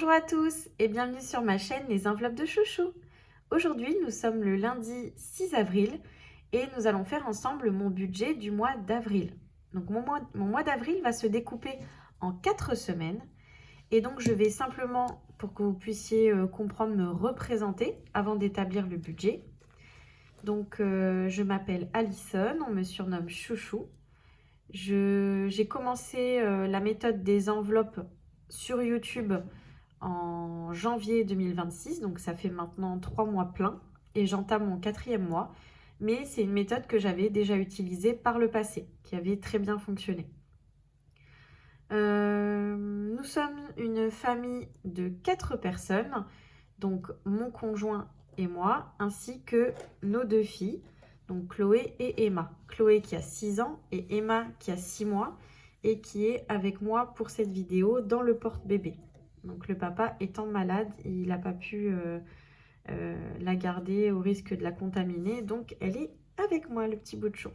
Bonjour à tous et bienvenue sur ma chaîne Les Enveloppes de Chouchou. Aujourd'hui, nous sommes le lundi 6 avril et nous allons faire ensemble mon budget du mois d'avril. Donc mon mois d'avril va se découper en 4 semaines et donc je vais simplement, pour que vous puissiez comprendre, me représenter avant d'établir le budget. Donc je m'appelle Alison, on me surnomme Chouchou. J'ai commencé la méthode des enveloppes sur YouTube en janvier 2026, donc ça fait maintenant 3 mois pleins et j'entame mon 4e mois, mais c'est une méthode que j'avais déjà utilisée par le passé, qui avait très bien fonctionné. Nous sommes une famille de 4 personnes, donc mon conjoint et moi, ainsi que nos 2 filles, donc Chloé et Emma. Chloé qui a 6 ans et Emma qui a 6 mois et qui est avec moi pour cette vidéo dans le porte-bébé. Donc le papa étant malade, il n'a pas pu la garder au risque de la contaminer. Donc elle est avec moi, le petit bout de chou.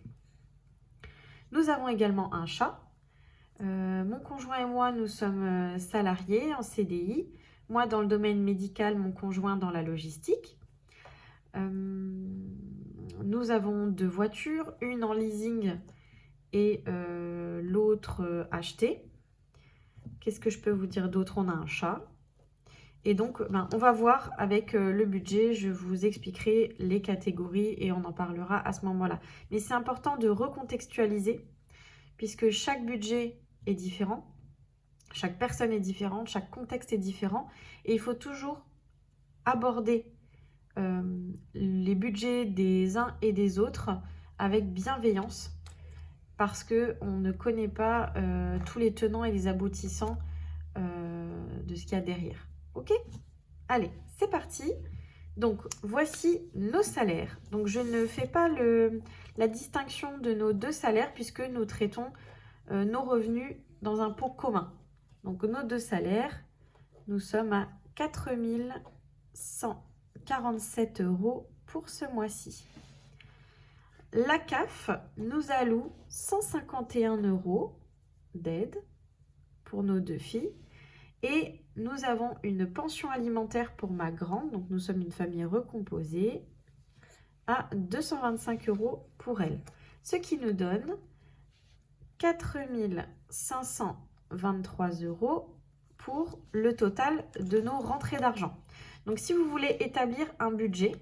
Nous avons également un chat. Mon conjoint et moi, nous sommes salariés en CDI. Moi dans le domaine médical, mon conjoint dans la logistique. Nous avons 2 voitures, une en leasing et l'autre achetée. Qu'est-ce que je peux vous dire d'autre? On a un chat. Et donc, on va voir avec le budget, je vous expliquerai les catégories et on en parlera à ce moment-là. Mais c'est important de recontextualiser puisque chaque budget est différent, chaque personne est différente, chaque contexte est différent et il faut toujours aborder les budgets des uns et des autres avec bienveillance parce qu'on ne connaît pas tous les tenants et les aboutissants de ce qu'il y a derrière. Ok? Allez, c'est parti. Donc, voici nos salaires. Donc, je ne fais pas la distinction de nos 2 salaires puisque nous traitons nos revenus dans un pot commun. Donc, nos 2 salaires, nous sommes à 4 147 € pour ce mois-ci. La CAF nous alloue 151 € d'aide pour nos 2 filles. Et nous avons une pension alimentaire pour ma grande, donc nous sommes une famille recomposée, à 225 € pour elle. Ce qui nous donne 4 523 € pour le total de nos rentrées d'argent. Donc si vous voulez établir un budget,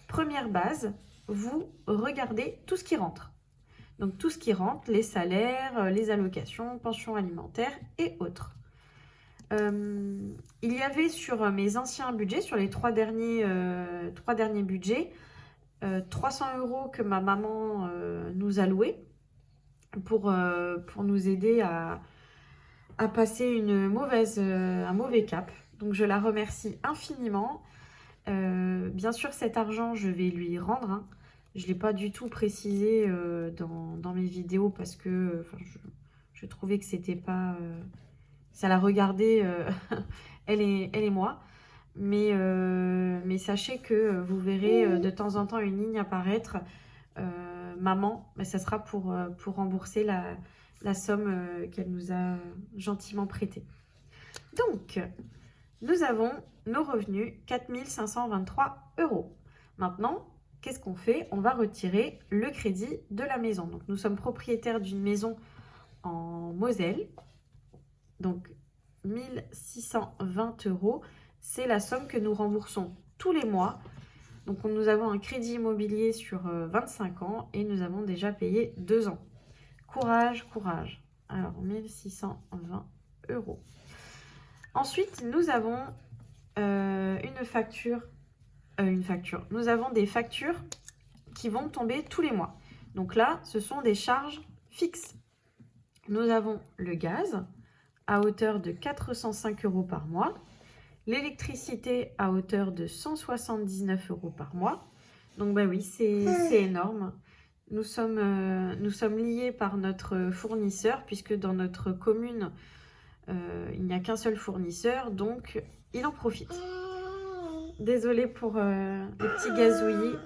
première base, vous regardez tout ce qui rentre. Donc tout ce qui rentre, les salaires, les allocations, pensions alimentaires et autres. Il y avait sur mes anciens budgets, sur les 3 derniers budgets, 300 € que ma maman nous a loués pour nous aider à passer un mauvais cap. Donc je la remercie infiniment. Bien sûr, cet argent, je vais lui rendre. Hein. Je ne l'ai pas du tout précisé dans mes vidéos parce que je trouvais que c'était pas... ça la regardait, elle et moi. Mais sachez que vous verrez de temps en temps une ligne apparaître. Maman, ça sera pour rembourser la somme qu'elle nous a gentiment prêtée. Donc, nous avons nos revenus, 4 523 €. Maintenant, qu'est-ce qu'on fait? On va retirer le crédit de la maison. Donc, nous sommes propriétaires d'une maison en Moselle. Donc, 1 620 €, c'est la somme que nous remboursons tous les mois. Donc, nous avons un crédit immobilier sur 25 ans et nous avons déjà payé 2 ans. Courage, courage. Alors, 1 620 €. Ensuite, nous avons une facture. Nous avons des factures qui vont tomber tous les mois. Donc là, ce sont des charges fixes. Nous avons le gaz à hauteur de 405 € par mois, l'électricité à hauteur de 179 € par mois. Donc oui, c'est énorme. Nous sommes liés par notre fournisseur puisque dans notre commune, il n'y a qu'un seul fournisseur, donc il en profite. Désolée pour le petit gazouillis.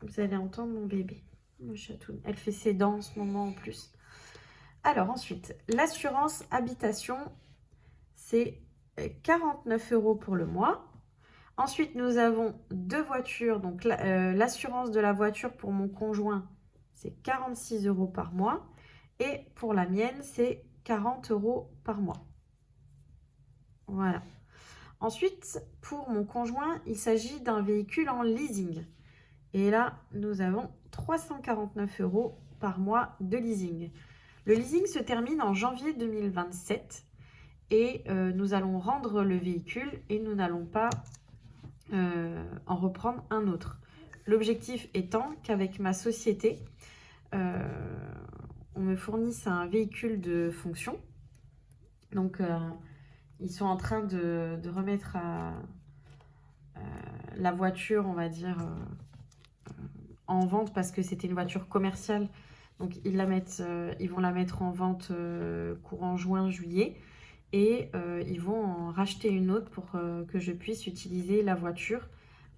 Vous allez entendre mon bébé, mon chatoune. Elle fait ses dents en ce moment en plus. Alors ensuite, l'assurance habitation, c'est 49 € pour le mois. Ensuite, nous avons 2 voitures. Donc, l'assurance de la voiture pour mon conjoint, c'est 46 € par mois. Et pour la mienne, c'est 40 € par mois. Voilà. Ensuite, pour mon conjoint, il s'agit d'un véhicule en leasing. Et là, nous avons 349 € par mois de leasing. Le leasing se termine en janvier 2027 et nous allons rendre le véhicule et nous n'allons pas en reprendre un autre. L'objectif étant qu'avec ma société, on me fournisse un véhicule de fonction. Donc, ils sont en train de remettre la voiture, on va dire, en vente parce que c'était une voiture commerciale. Donc, ils vont la mettre en vente courant juin-juillet. Et ils vont en racheter une autre pour que je puisse utiliser la voiture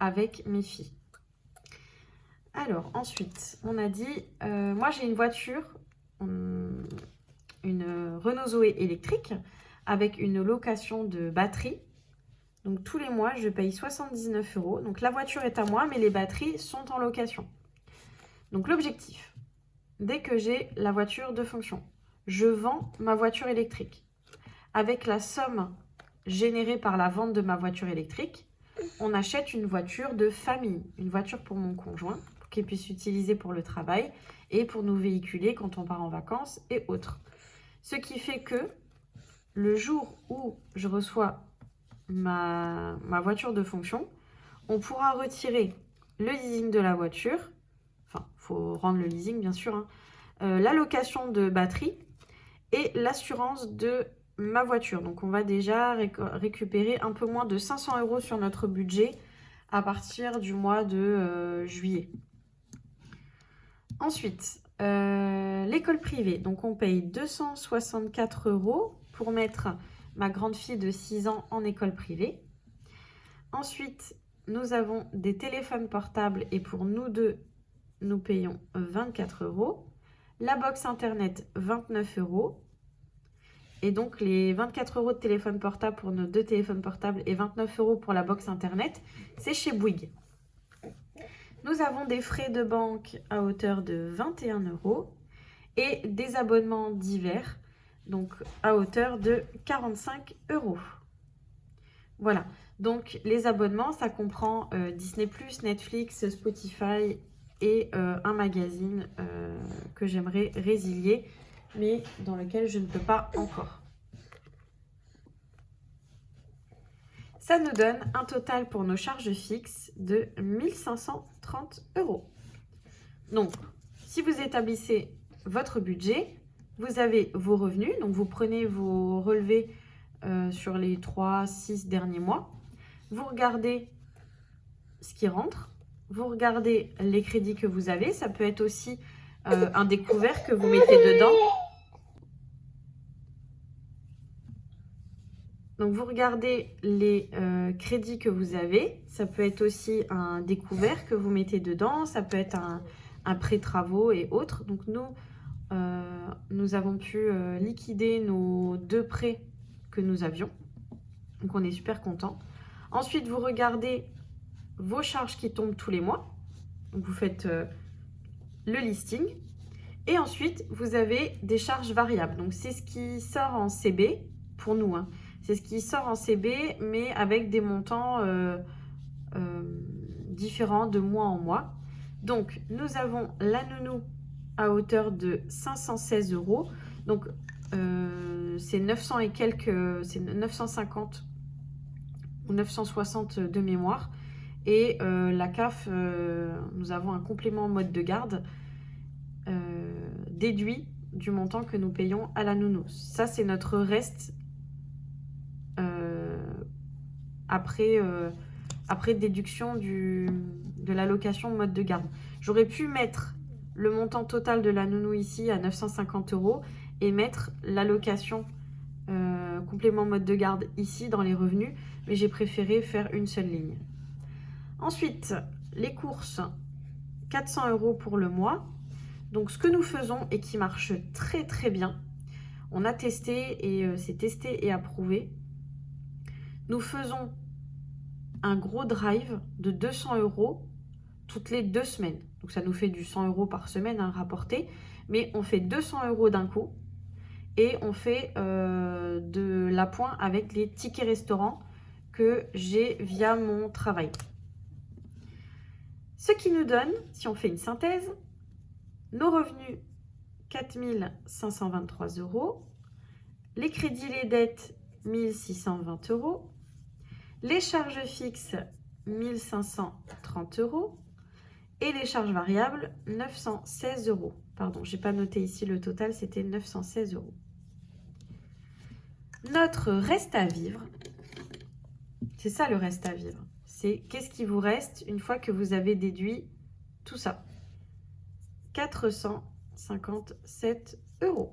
avec mes filles. Alors, ensuite, on a dit, moi j'ai une voiture, une Renault Zoé électrique avec une location de batterie. Donc, tous les mois, je paye 79 €. Donc, la voiture est à moi, mais les batteries sont en location. Donc, l'objectif, dès que j'ai la voiture de fonction, je vends ma voiture électrique. Avec la somme générée par la vente de ma voiture électrique, on achète une voiture de famille, une voiture pour mon conjoint, pour qu'il puisse utiliser pour le travail et pour nous véhiculer quand on part en vacances et autres. Ce qui fait que le jour où je reçois ma voiture de fonction, on pourra retirer le leasing de la voiture, enfin, il faut rendre le leasing bien sûr, hein, la location de batterie et l'assurance de ma voiture. Donc, on va déjà récupérer un peu moins de 500 € sur notre budget à partir du mois de juillet. Ensuite, l'école privée. Donc, on paye 264 € pour mettre ma grande fille de 6 ans en école privée. Ensuite, nous avons des téléphones portables et pour nous deux, nous payons 24 €. La box internet, 29 €. Et donc, les 24 € de téléphone portable pour nos 2 téléphones portables et 29 € pour la box internet, c'est chez Bouygues. Nous avons des frais de banque à hauteur de 21 € et des abonnements divers, donc à hauteur de 45 €. Voilà, donc les abonnements, ça comprend Disney+, Netflix, Spotify et un magazine que j'aimerais résilier, mais dans lequel je ne peux pas encore. Ça nous donne un total pour nos charges fixes de 1530 €. Donc, si vous établissez votre budget, vous avez vos revenus, donc vous prenez vos relevés sur les 3-6 derniers mois, vous regardez ce qui rentre, vous regardez les crédits que vous avez, ça peut être aussi un découvert que vous mettez dedans. Donc, vous regardez les crédits que vous avez. Ça peut être aussi un découvert que vous mettez dedans. Ça peut être un prêt travaux et autres. Donc, nous avons pu liquider nos 2 prêts que nous avions. Donc, on est super contents. Ensuite, vous regardez vos charges qui tombent tous les mois. Donc, vous faites le listing. Et ensuite, vous avez des charges variables. Donc, c'est ce qui sort en CB pour nous, hein. C'est ce qui sort en CB, mais avec des montants différents de mois en mois. Donc, nous avons la nounou à hauteur de 516 €. Donc, c'est 900 et quelques, c'est 950 ou 960 de mémoire. Et la CAF, nous avons un complément mode de garde déduit du montant que nous payons à la nounou. Ça, c'est notre reste après déduction de l'allocation mode de garde. J'aurais pu mettre le montant total de la nounou ici à 950 € et mettre l'allocation complément mode de garde ici dans les revenus, mais j'ai préféré faire une seule ligne. Ensuite, les courses, 400 € pour le mois. Donc, ce que nous faisons et qui marche très très bien, on a testé et c'est testé et approuvé. nous faisons un gros drive de 200 € toutes les 2 semaines. Donc ça nous fait du 100 € par semaine rapporté, mais on fait 200 € d'un coup et on fait de l'appoint avec les tickets restaurants que j'ai via mon travail. Ce qui nous donne, si on fait une synthèse, nos revenus 4 523 €, les crédits, les dettes 1 620 €, les charges fixes 1 530 € et les charges variables 916 €. Pardon, j'ai pas noté ici le total, c'était 916 €. Notre reste à vivre, c'est ça le reste à vivre. C'est qu'est-ce qui vous reste une fois que vous avez déduit tout ça. 457 €.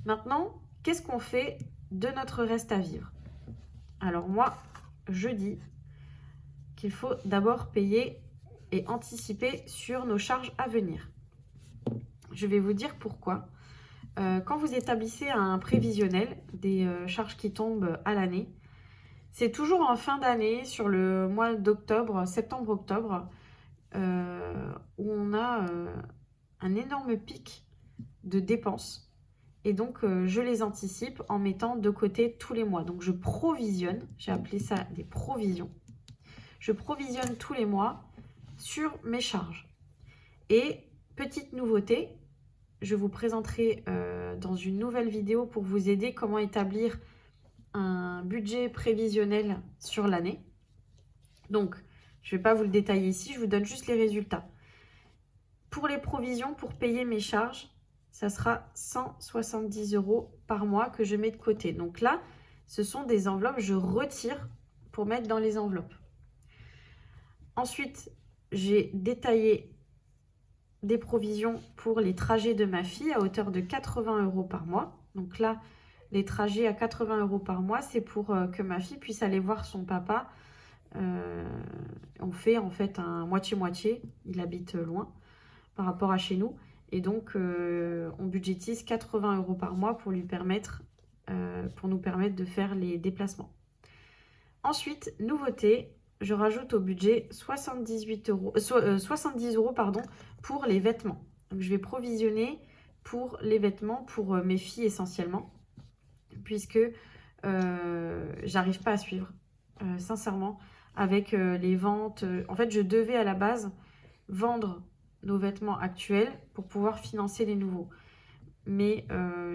Maintenant, qu'est-ce qu'on fait de notre reste à vivre? Alors moi, je dis qu'il faut d'abord payer et anticiper sur nos charges à venir. Je vais vous dire pourquoi. Quand vous établissez un prévisionnel des charges qui tombent à l'année, c'est toujours en fin d'année, sur le mois d'octobre, septembre-octobre, où on a un énorme pic de dépenses. Et donc, je les anticipe en mettant de côté tous les mois. Donc, je provisionne, j'ai appelé ça des provisions. Je provisionne tous les mois sur mes charges. Et petite nouveauté, je vous présenterai dans une nouvelle vidéo pour vous aider comment établir un budget prévisionnel sur l'année. Donc, je ne vais pas vous le détailler ici, je vous donne juste les résultats. Pour les provisions, pour payer mes charges, ça sera 170 € par mois que je mets de côté. Donc là, ce sont des enveloppes, je retire pour mettre dans les enveloppes. Ensuite, j'ai détaillé des provisions pour les trajets de ma fille à hauteur de 80 € par mois. Donc là, les trajets à 80 € par mois, c'est pour que ma fille puisse aller voir son papa. On fait en fait un moitié-moitié, il habite loin par rapport à chez nous. Et donc, on budgétise 80 € par mois pour nous permettre de faire les déplacements. Ensuite, nouveauté, je rajoute au budget 70 € pardon, pour les vêtements. Donc, je vais provisionner pour les vêtements pour mes filles essentiellement, puisque j'arrive pas à suivre, sincèrement, avec les ventes. En fait, je devais à la base vendre nos vêtements actuels pour pouvoir financer les nouveaux. Mais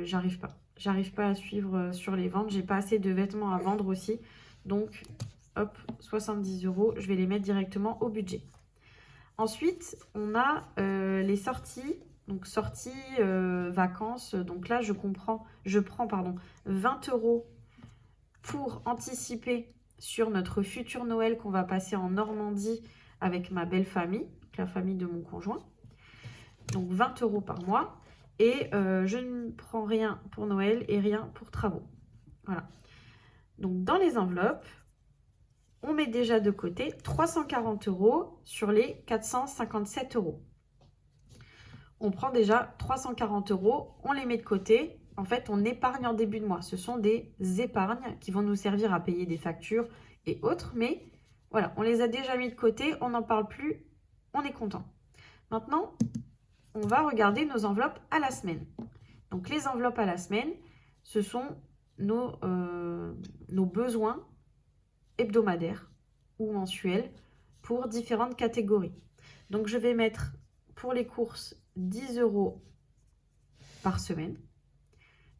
j'arrive pas. J'arrive pas à suivre sur les ventes. J'ai pas assez de vêtements à vendre aussi. Donc, hop, 70 €, je vais les mettre directement au budget. Ensuite, on a les sorties. Donc, sorties, vacances. Donc là, je prends 20 € pour anticiper sur notre futur Noël qu'on va passer en Normandie avec ma belle famille, la famille de mon conjoint. Donc 20 € par mois. Et je ne prends rien pour Noël et rien pour travaux. Voilà. Donc dans les enveloppes, on met déjà de côté 340 € sur les 457 €. On prend déjà 340 €, on les met de côté. En fait, on épargne en début de mois. Ce sont des épargnes qui vont nous servir à payer des factures et autres. Mais voilà, on les a déjà mis de côté, on n'en parle plus, on est content. Maintenant, on va regarder nos enveloppes à la semaine. Donc, les enveloppes à la semaine, ce sont nos besoins hebdomadaires ou mensuels pour différentes catégories. Donc, je vais mettre pour les courses 10 € par semaine.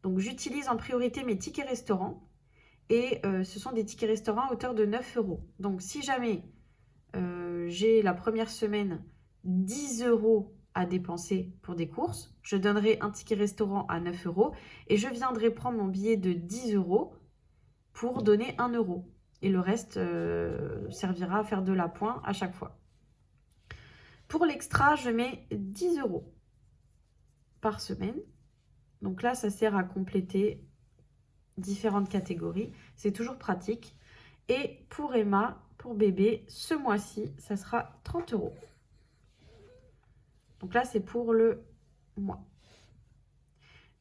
Donc, j'utilise en priorité mes tickets restaurants et ce sont des tickets restaurants à hauteur de 9 €. Donc, si jamais j'ai la première semaine 10 € à dépenser pour des courses, je donnerai un ticket restaurant à 9 € et je viendrai prendre mon billet de 10 € pour donner 1 €. Et le reste servira à faire de l'appoint à chaque fois. Pour l'extra, je mets 10 € par semaine. Donc là, ça sert à compléter différentes catégories. C'est toujours pratique. Et pour Emma, pour bébé, ce mois-ci, ça sera 30 €. Donc là, c'est pour le mois.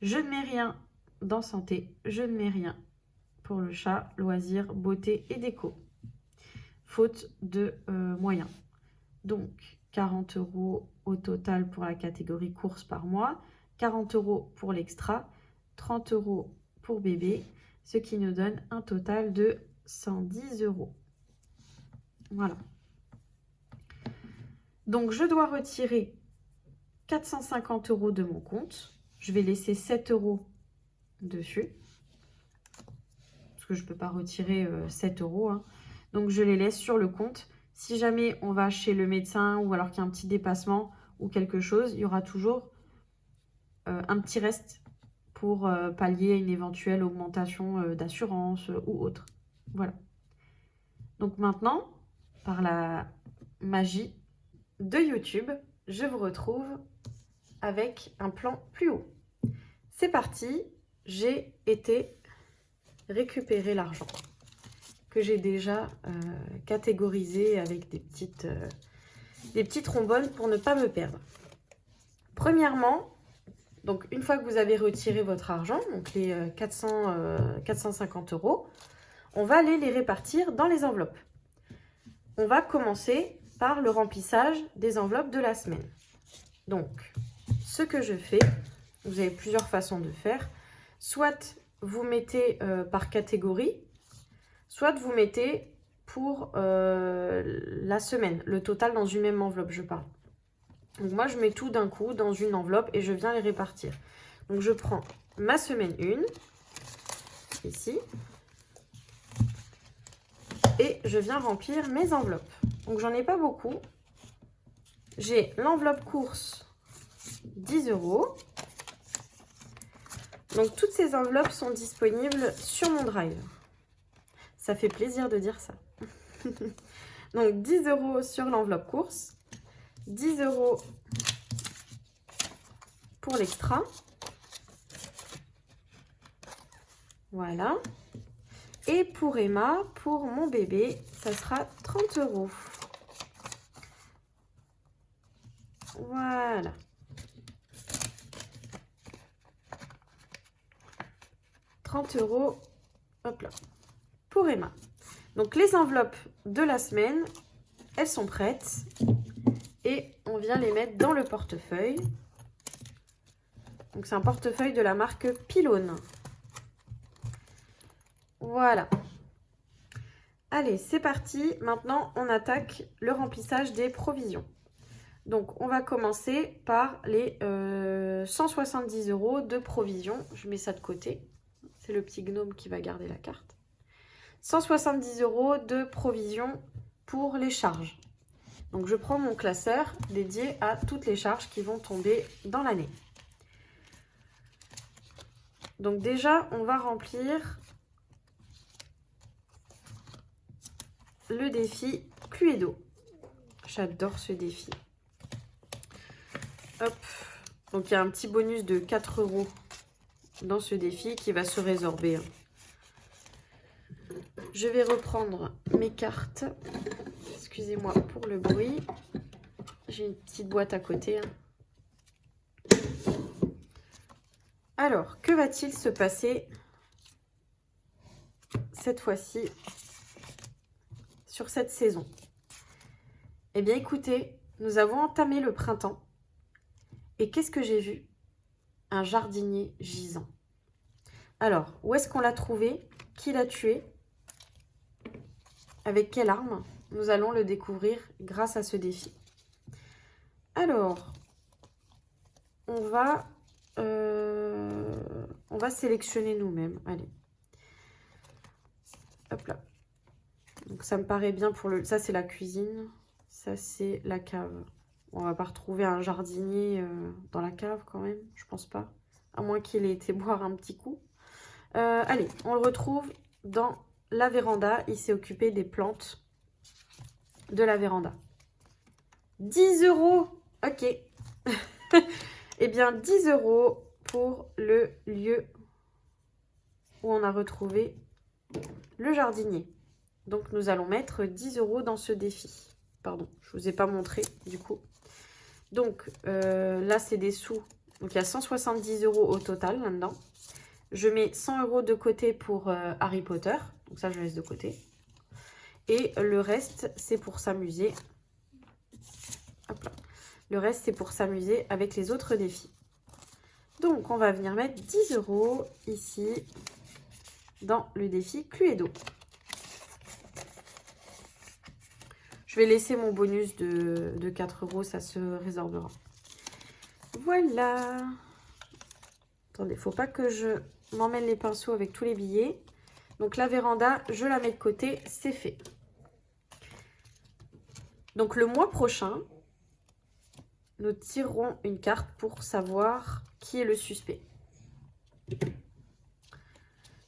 Je ne mets rien dans santé. Je ne mets rien pour le chat, loisirs, beauté et déco. Faute de moyens. Donc, 40 € au total pour la catégorie courses par mois, 40 € pour l'extra, 30 € pour bébé, ce qui nous donne un total de 110 €. Voilà. Donc, je dois retirer 450 € de mon compte. Je vais laisser 7 € dessus. Parce que je ne peux pas retirer 7 €. Hein. Donc, je les laisse sur le compte. Si jamais on va chez le médecin ou alors qu'il y a un petit dépassement ou quelque chose, il y aura toujours un petit reste pour pallier à une éventuelle augmentation d'assurance ou autre. Voilà. Donc maintenant, par la magie de YouTube, je vous retrouve avec un plan plus haut. C'est parti, j'ai été récupérer l'argent que j'ai déjà catégorisé avec des petites rondelles pour ne pas me perdre. Premièrement, donc une fois que vous avez retiré votre argent, donc les 450 €, on va aller les répartir dans les enveloppes. On va commencer par le remplissage des enveloppes de la semaine. Donc, ce que je fais, vous avez plusieurs façons de faire. Soit vous mettez par catégorie, soit vous mettez pour la semaine, le total dans une même enveloppe, je parle. Donc moi, je mets tout d'un coup dans une enveloppe et je viens les répartir. Donc je prends ma semaine 1, ici, et je viens remplir mes enveloppes. Donc j'en ai pas beaucoup. J'ai l'enveloppe course 10 €. Donc toutes ces enveloppes sont disponibles sur mon drive. Ça fait plaisir de dire ça. Donc 10 € sur l'enveloppe course, 10 € pour l'extra. Voilà. Et pour Emma, pour mon bébé, ça sera 30 €. Voilà. €, hop là, pour Emma. Donc les enveloppes de la semaine, elles sont prêtes. Et on vient les mettre dans le portefeuille. Donc c'est un portefeuille de la marque Pylone. Voilà. Allez, c'est parti. Maintenant, on attaque le remplissage des provisions. Donc, on va commencer par les 170 € de provisions. Je mets ça de côté. C'est le petit gnome qui va garder la carte. 170 € de provisions pour les charges. Donc, je prends mon classeur dédié à toutes les charges qui vont tomber dans l'année. Donc, déjà, on va remplir le défi Cluedo. J'adore ce défi. Hop. Donc, il y a un petit bonus de 4 € dans ce défi qui va se résorber. Je vais reprendre mes cartes. Excusez-moi pour le bruit. J'ai une petite boîte à côté. Alors, que va-t-il se passer cette fois-ci sur cette saison? Eh bien, écoutez, nous avons entamé le printemps. Et qu'est-ce que j'ai vu? Un jardinier gisant. Alors, où est-ce qu'on l'a trouvé? Qui l'a tué? Avec quelle arme? Nous allons le découvrir grâce à ce défi. Alors, on va sélectionner nous-mêmes. Allez. Hop là. Donc, ça me paraît bien pour le... Ça, c'est la cuisine. Ça, c'est la cave. On va pas retrouver un jardinier dans la cave quand même. Je pense pas. À moins qu'il ait été boire un petit coup. Allez, on le retrouve dans la véranda. Il s'est occupé des plantes de la véranda. 10 €. Ok. Eh bien, 10 € pour le lieu où on a retrouvé le jardinier. Donc, nous allons mettre 10 € dans ce défi. Pardon, je ne vous ai pas montré du coup. Donc, là, c'est des sous. Donc, il y a 170 € au total là-dedans. je mets 100 € de côté pour Harry Potter. Donc ça, je laisse de côté. Et le reste, c'est pour s'amuser. Hop là. Le reste, c'est pour s'amuser avec les autres défis. Donc, on va venir mettre 10 € ici dans le défi Cluedo. Je vais laisser mon bonus de 4 €, ça se résorbera. Voilà. Attendez, faut pas que je m'emmène les pinceaux avec tous les billets. Donc la véranda, je la mets de côté, c'est fait. Donc le mois prochain, nous tirerons une carte pour savoir qui est le suspect.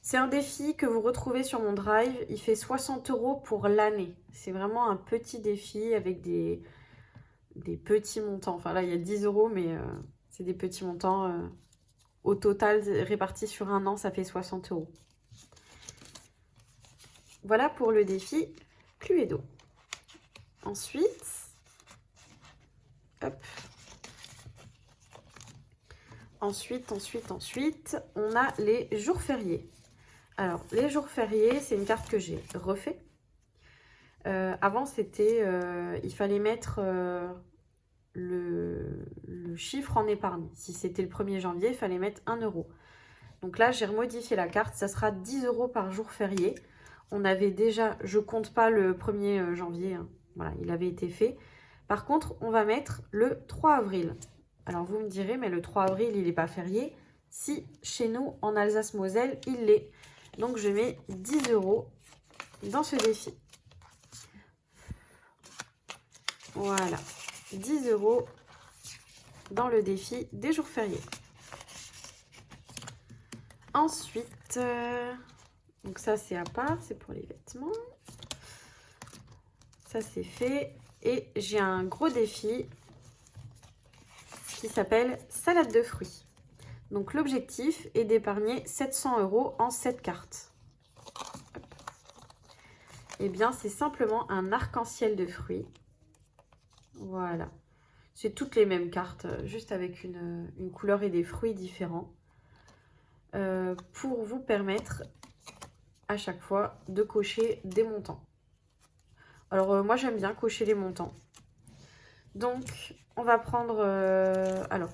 C'est un défi que vous retrouvez sur mon drive. Il fait 60 € pour l'année. C'est vraiment un petit défi avec des petits montants. Enfin là, il y a 10 €, mais c'est des petits montants. Au total, répartis sur un an, ça fait 60 €. Voilà pour le défi Cluedo. Ensuite, hop. Ensuite, on a les jours fériés. Alors, les jours fériés, c'est une carte que j'ai refait. Avant, c'était, il fallait mettre le chiffre en épargne. Si c'était le 1er janvier, il fallait mettre 1 €. Donc là, j'ai remodifié la carte. Ça sera 10 € par jour férié. On avait déjà, je compte pas le 1er janvier. Hein. Voilà, il avait été fait. Par contre, on va mettre le 3 avril. Alors, vous me direz, mais le 3 avril, il n'est pas férié. Si, chez nous, en Alsace-Moselle, il l'est. Donc, je mets 10 € dans ce défi. Voilà, 10 € dans le défi des jours fériés. Ensuite, donc ça, c'est à part, c'est pour les vêtements. Ça, c'est fait. Et j'ai un gros défi qui s'appelle salade de fruits. Donc l'objectif est d'épargner 700 € en 7 cartes. Et bien c'est simplement un arc-en-ciel de fruits. Voilà. C'est toutes les mêmes cartes, juste avec une couleur et des fruits différents. Pour vous permettre à chaque fois de cocher des montants. Alors moi j'aime bien cocher les montants. Donc on va prendre... alors,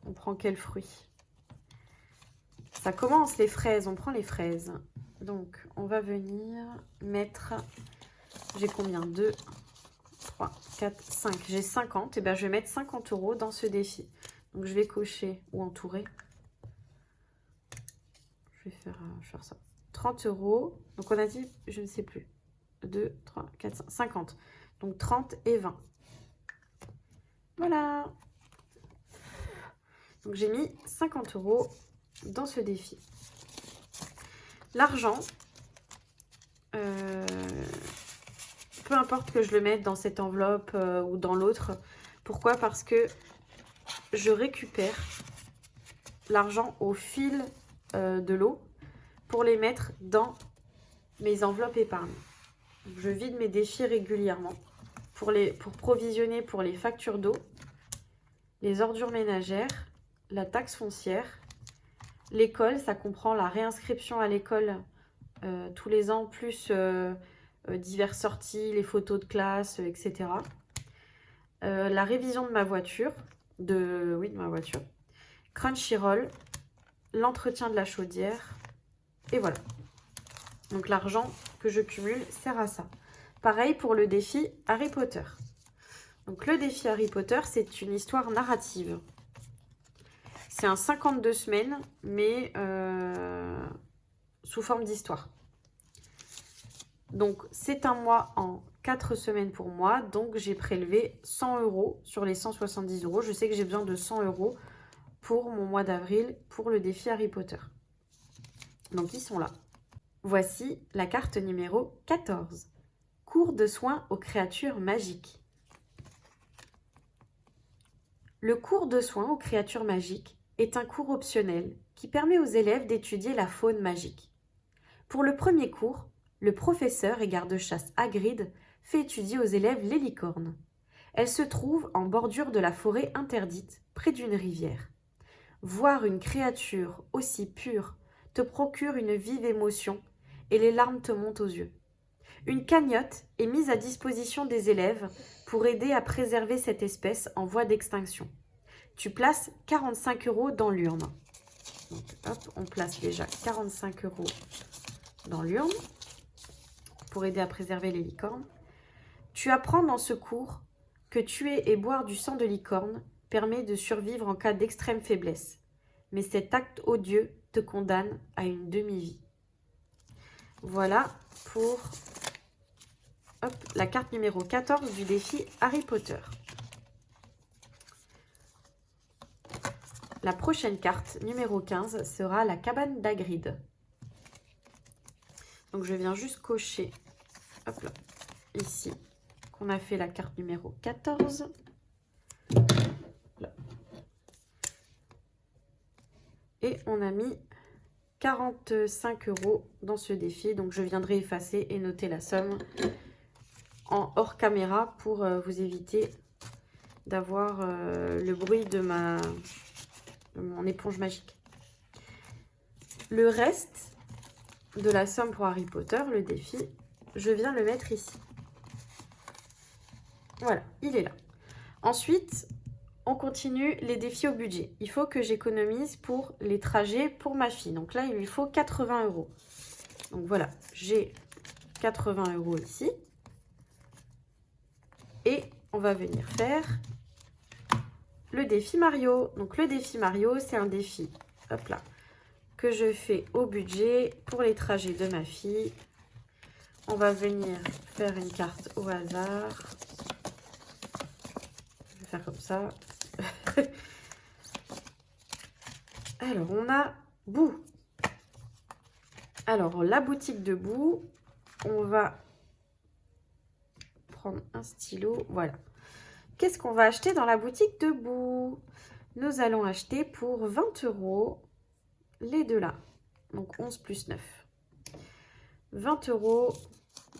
on prend quel fruit? Ça commence les fraises, on prend les fraises. Donc on va venir mettre... J'ai combien? 2, 3, 4, 5. J'ai 50. Et bien je vais mettre 50 € dans ce défi. Donc je vais cocher ou entourer. Je vais faire ça. 30 €. Donc on a dit, je ne sais plus. 2, 3, 4, 5, 50. Donc 30 et 20. Voilà. Donc j'ai mis 50 € dans ce défi. L'argent, peu importe que je le mette dans cette enveloppe ou dans l'autre. Pourquoi? Parce que je récupère l'argent au fil de l'eau pour les mettre dans mes enveloppes épargne. Je vide mes défis régulièrement pour provisionner pour les factures d'eau, les ordures ménagères, la taxe foncière, l'école, ça comprend la réinscription à l'école tous les ans, plus diverses sorties, les photos de classe, etc. La révision de ma voiture, de ma voiture, Crunchyroll, l'entretien de la chaudière, et voilà. Donc l'argent que je cumule sert à ça. Pareil pour le défi Harry Potter. Donc le défi Harry Potter, c'est une histoire narrative. C'est un 52 semaines, mais sous forme d'histoire. Donc c'est un mois en 4 semaines pour moi. Donc j'ai prélevé 100 € sur les 170 €. Je sais que j'ai besoin de 100 € pour mon mois d'avril pour le défi Harry Potter. Donc ils sont là. Voici la carte numéro 14. Cours de soins aux créatures magiques. Le cours de soins aux créatures magiques est un cours optionnel qui permet aux élèves d'étudier la faune magique. Pour le premier cours, le professeur et garde-chasse Hagrid fait étudier aux élèves les licornes. Elles se trouvent en bordure de la forêt interdite, près d'une rivière. Voir une créature aussi pure te procure une vive émotion et les larmes te montent aux yeux. Une cagnotte est mise à disposition des élèves pour aider à préserver cette espèce en voie d'extinction. Tu places 45 € dans l'urne. Donc, hop, on place déjà 45 € dans l'urne pour aider à préserver les licornes. Tu apprends dans ce cours que tuer et boire du sang de licorne permet de survivre en cas d'extrême faiblesse. Mais cet acte odieux te condamne à une demi-vie. Voilà pour la carte numéro 14 du défi Harry Potter. La prochaine carte, numéro 15, sera la cabane d'Hagrid. Donc je viens juste cocher, hop là, ici, qu'on a fait la carte numéro 14. Là. Et on a mis 45 € dans ce défi. Donc je viendrai effacer et noter la somme en hors caméra pour vous éviter d'avoir le bruit de mon éponge magique. Le reste de la somme pour Harry Potter, le défi, je viens le mettre ici. Voilà, il est là. Ensuite, on continue les défis au budget. Il faut que j'économise pour les trajets pour ma fille. Donc là, il lui faut 80 €. Donc voilà, j'ai 80 € ici. Et on va venir faire le défi Mario. Donc le défi Mario, c'est un défi, hop là, que je fais au budget pour les trajets de ma fille. On va venir faire une carte au hasard. Je vais faire comme ça. Alors, on a Boo. Alors, la boutique de Boo, on va prendre un stylo. Voilà. Qu'est-ce qu'on va acheter dans la boutique de Boo? Nous allons acheter pour 20 € les deux là. Donc 11 plus 9. 20 €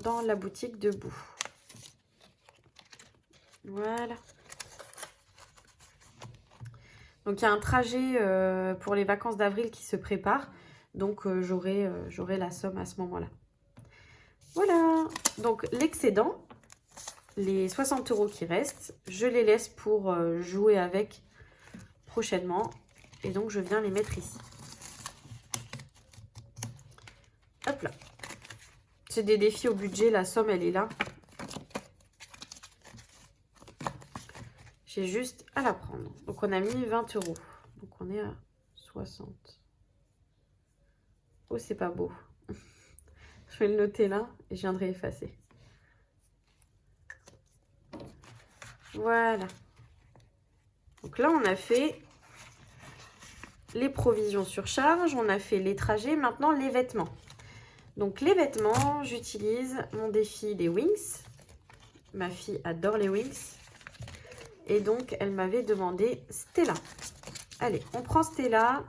dans la boutique de Boo. Voilà. Donc il y a un trajet pour les vacances d'avril qui se prépare. Donc j'aurai la somme à ce moment-là. Voilà. Donc l'excédent, les 60 € qui restent, je les laisse pour jouer avec prochainement. Et donc je viens les mettre ici. Hop là. C'est des défis au budget, la somme elle est là. J'ai juste à la prendre. Donc on a mis 20 €. Donc on est à 60. Oh, c'est pas beau. Je vais le noter là et je viendrai effacer. Voilà. Donc là, on a fait les provisions sur charge, on a fait les trajets, maintenant les vêtements. Donc les vêtements, j'utilise mon défi des Wings. Ma fille adore les Wings. Et donc, elle m'avait demandé Stella. Allez, on prend Stella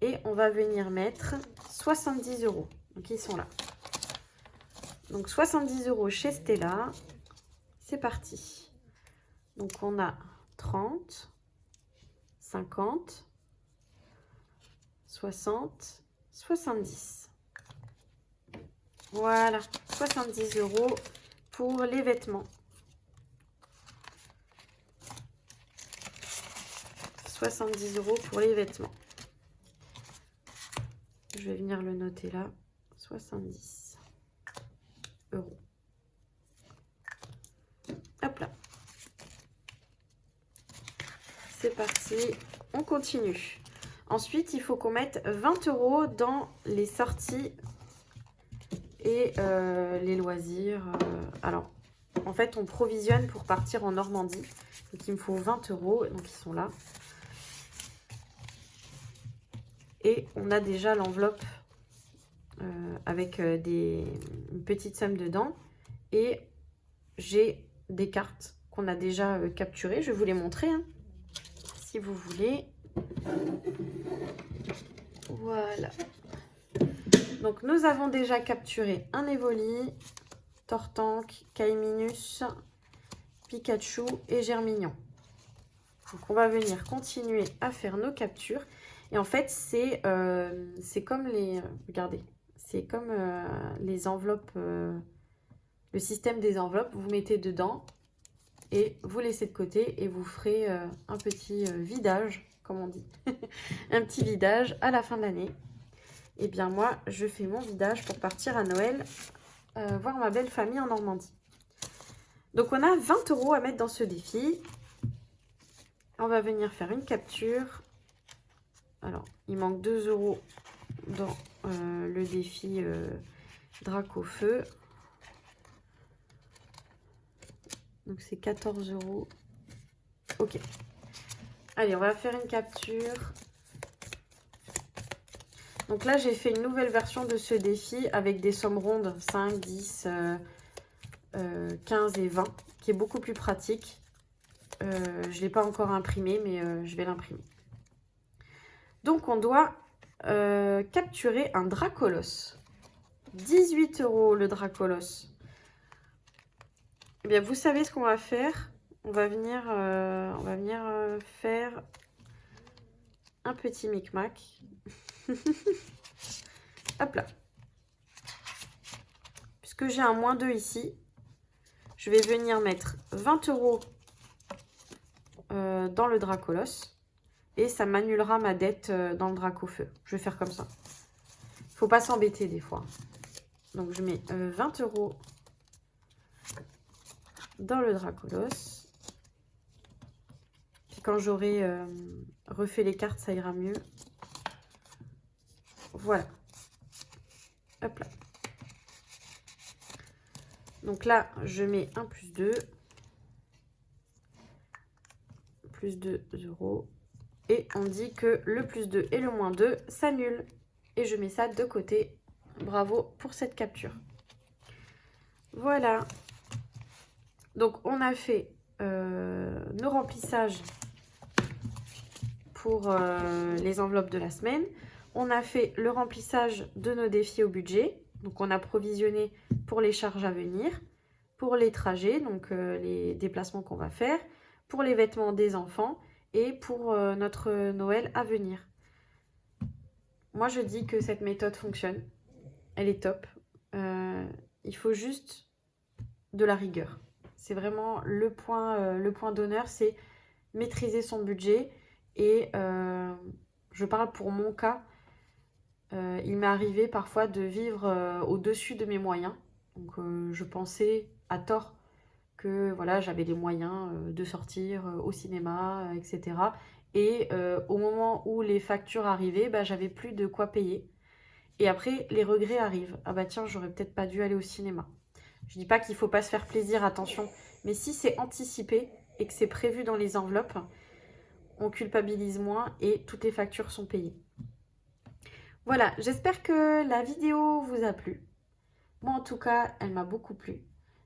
et on va venir mettre 70 €. Donc, ils sont là. Donc, 70 € chez Stella. C'est parti. Donc, on a 30, 50, 60, 70. Voilà, 70 € pour les vêtements. 70 € pour les vêtements. Je vais venir le noter là. 70 €. Hop là. C'est parti. On continue. Ensuite, il faut qu'on mette 20 € dans les sorties et les loisirs. Alors, en fait, on provisionne pour partir en Normandie. Donc, il me faut 20 €. Donc, ils sont là. Et on a déjà l'enveloppe avec une petite somme dedans. Et j'ai des cartes qu'on a déjà capturées. Je vais vous les montrer, hein, si vous voulez. Voilà. Donc, nous avons déjà capturé un Evoli, Tortank, Kaiminus, Pikachu et Germignon. Donc, on va venir continuer à faire nos captures. Et en fait, c'est comme les... regardez, c'est comme les enveloppes, le système des enveloppes. Vous mettez dedans et vous laissez de côté et vous ferez un petit vidage, comme on dit. Un petit vidage à la fin de l'année. Et bien moi, je fais mon vidage pour partir à Noël voir ma belle famille en Normandie. Donc on a 20 € à mettre dans ce défi. On va venir faire une capture. Alors, il manque 2 € dans le défi Drac au feu. Donc c'est 14 €. Ok. Allez, on va faire une capture. Donc là, j'ai fait une nouvelle version de ce défi avec des sommes rondes 5, 10, 15 et 20, qui est beaucoup plus pratique. Je ne l'ai pas encore imprimé, mais je vais l'imprimer. Donc, on doit capturer un Dracolos. 18 € le Dracolos. Eh bien, vous savez ce qu'on va faire. On va venir faire un petit micmac. Hop là. Puisque j'ai un -2 ici, je vais venir mettre 20 € dans le Dracolos. Et ça m'annulera ma dette dans le Drac au feu. Je vais faire comme ça. Il ne faut pas s'embêter des fois. Donc je mets 20 € dans le Dracolos. Puis quand j'aurai refait les cartes, ça ira mieux. Voilà. Hop là. Donc là, je mets un +2. Plus 2 €. Et on dit que le +2 et le -2 s'annulent. Et je mets ça de côté. Bravo pour cette capture. Voilà. Donc on a fait nos remplissages pour les enveloppes de la semaine. On a fait le remplissage de nos défis au budget. Donc on a provisionné pour les charges à venir, pour les trajets, donc les déplacements qu'on va faire, pour les vêtements des enfants et pour notre Noël à venir. Moi je dis que cette méthode fonctionne. Elle est top. Il faut juste de la rigueur. C'est vraiment le point d'honneur, c'est maîtriser son budget. Et je parle pour mon cas, il m'est arrivé parfois de vivre au-dessus de mes moyens. Donc je pensais à tort que voilà, j'avais les moyens de sortir au cinéma, etc. Et au moment où les factures arrivaient, bah, j'avais plus de quoi payer. Et après, les regrets arrivent. Ah bah tiens, j'aurais peut-être pas dû aller au cinéma. Je dis pas qu'il faut pas se faire plaisir, attention. Mais si c'est anticipé et que c'est prévu dans les enveloppes, on culpabilise moins et toutes les factures sont payées. Voilà, j'espère que la vidéo vous a plu. Moi, en tout cas, elle m'a beaucoup plu.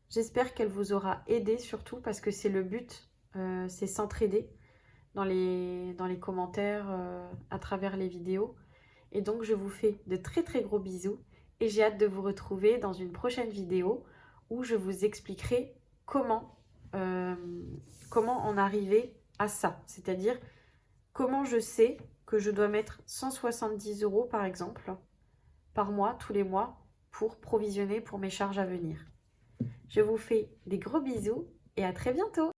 J'espère qu'elle vous aura aidé, surtout parce que c'est le but, c'est s'entraider dans les commentaires, à travers les vidéos. Et donc, je vous fais de très très gros bisous et j'ai hâte de vous retrouver dans une prochaine vidéo où je vous expliquerai comment en arriver à ça. C'est-à-dire comment je sais que je dois mettre 170 € par exemple, par mois, tous les mois, pour provisionner pour mes charges à venir. Je vous fais des gros bisous et à très bientôt.